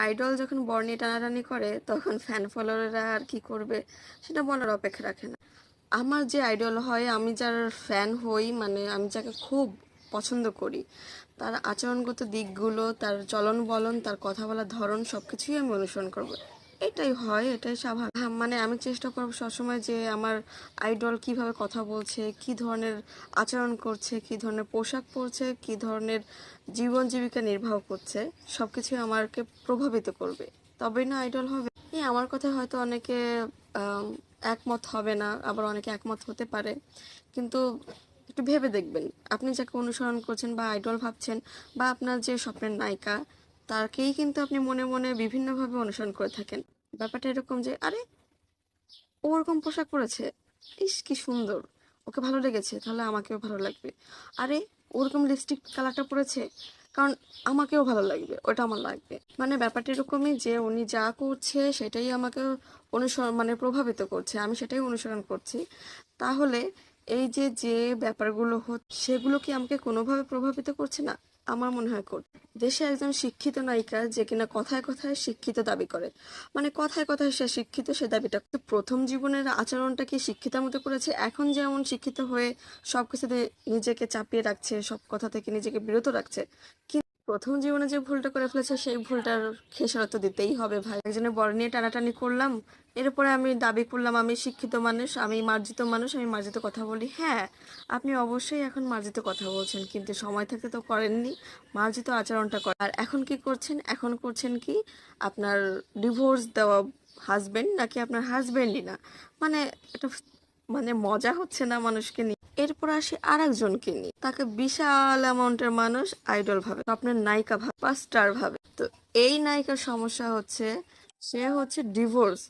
Idol যখন বর্ণি টানাটানি করে তখন ফ্যান ফলোয়াররা আর কি করবে সেটা বলার অপেক্ষা রাখে না। আমার যে আইডল হয়, আমি যার ফ্যান হই, মানে আমি যাকে খুব পছন্দ করি, তার আচরণগত দিকগুলো, তার চলন বলন, তার কথা বলার ধরন সবকিছুই আমি অনুসরণ করব। এটাই হয়, এটাই স্বাভাবিক। হ্যাঁ, মানে আমি চেষ্টা করবো সবসময় যে আমার আইডল কিভাবে কথা বলছে, কি ধরনের আচরণ করছে, কি ধরনের পোশাক পরছে, কি ধরনের জীবন জীবিকা নির্বাহ করছে, সবকিছু আমাকে প্রভাবিত করবে, তবেই না আইডল হবে। এই আমার কথা হয়তো অনেকে আম, একমত হবে না, আবার অনেকে একমত হতে পারে, কিন্তু একটু ভেবে দেখবেন, আপনি যাকে অনুসরণ করছেন বা আইডল ভাবছেন, বা আপনার যে স্বপ্নের নায়িকা, তাকেই কিন্তু আপনি মনে মনে বিভিন্নভাবে অনুসরণ করে থাকেন। ব্যাপারটা এরকম যে, আরে ও ওরকম পোশাক পরেছে, ইস কি সুন্দর, ওকে ভালো লেগেছে, তাহলে আমাকেও ভালো লাগবে। আরে ওরকম লিপস্টিক কালারটা পরেছে, কারণ আমাকেও ভালো লাগবে, ওটা আমার লাগবে। মানে ব্যাপারটা এরকমই যে উনি যা করছে সেটাই আমাকে অনুসরণ, মানে প্রভাবিত করছে, আমি সেটাই অনুসরণ করছি। তাহলে এই যে যে ব্যাপারগুলো হচ্ছে সেগুলো কি আমাকে কোনোভাবে প্রভাবিত করছে না? আমার মনে হয় করছে। দেশে একজন শিক্ষিত নায়িকা যে কিনা কথায় কথায় শিক্ষিত দাবি করে, মানে কথায় কথায় সে শিক্ষিত, সে দাবিটা তো প্রথম জীবনের আচরণটা কি শিক্ষিতার মতো করেছে, এখন যেমন শিক্ষিত হয়ে সবকিছুতে নিজেকে চাপিয়ে রাখছে, সব কথা থেকে নিজেকে বিরত রাখছে, কিন্তু প্রথম জীবনে যে ভুলটা করে ফেলেছে সেই ভুলটার খেসারত তো দিতেই হবে ভাই। একজনের বর নিয়ে টানাটানি করলাম, এরপরে আমি দাবি করলাম আমি শিক্ষিত মানুষ, আমি মার্জিত মানুষ, আমি মার্জিত কথা বলি। হ্যাঁ, আপনি অবশ্যই এখন মার্জিত কথা বলছেন, কিন্তু সময় থাকতে তো করেননি, মার্জিত আচরণটা করেন। আর এখন কি করছেন? এখন করছেন কি, আপনার ডিভোর্স দেওয়া হাজবেন্ড নাকি আপনার হাজবেন্ডই না, মানে এটা মানে মজা হচ্ছে না মানুষকে নিয়ে। এরপর আসি আর একজনকে নিয়ে, তাকে বিশাল অ্যামাউন্টের মানুষ আইডল ভাবে, স্বপ্নের নায়িকা ভাবে বা স্টার ভাবে। তো এই নায়িকার সমস্যা হচ্ছে, সে হচ্ছে ডিভোর্স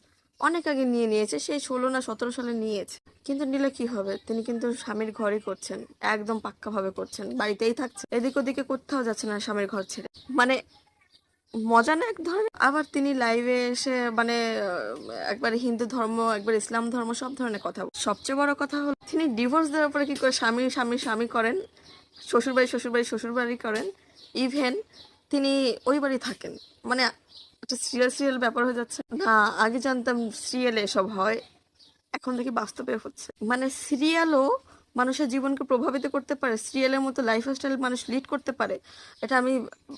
অনেক আগে নিয়ে নিয়েছে, সেই 16 না 17 সালে নিয়েছে। কিন্তু নিলে কি হবে, তিনি কিন্তু স্বামীর ঘরই করছেন, একদম পাক্কা ভাবে করছেন, বাড়িতেই থাকছে, এদিক ওদিকে কোথাও যাচ্ছে না স্বামীর ঘর ছেড়ে। মানে মজা না এক ধরনের। আবার তিনি লাইভে এসে মানে একবার হিন্দু ধর্ম, একবার ইসলাম ধর্ম, সব ধরনের কথা সবচেয়ে বড় কথা হলো তিনি ডিভোর্স দেওয়ার পরে কি করে স্বামী স্বামী স্বামী করেন, শ্বশুরবাড়ি শ্বশুরবাড়ি শ্বশুরবাড়ি করেন, ইভেন তিনি ওই বাড়ি থাকেন। মানে একটা সিরিয়াল সিরিয়াল ব্যাপার হয়ে যাচ্ছে না। আগে জানতাম সিরিয়ালে এসব হয়, এখন দেখি বাস্তবে হচ্ছে। মানে সিরিয়ালও মানুষের জীবনকে প্রভাবিত করতে পারে, সিরিয়ালের মতো লাইফস্টাইল মানুষ লিড করতে পারে, এটা আমি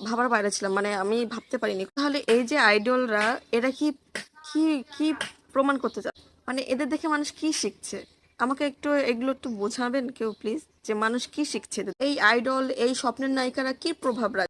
ভাবার বাইরে ছিলাম, মানে আমি ভাবতে পারিনি। তাহলে এই যে আইডলরা, এরা কি কি কি প্রমাণ করতে চায়, মানে এদের দেখে মানুষ কি শিখছে? আমাকে একটু এগুলো একটু বোঝাবেন কেউ প্লিজ, যে মানুষ কি শিখছে, এই আইডল, এই স্বপ্নের নায়িকারা কি প্রভাব রাখে।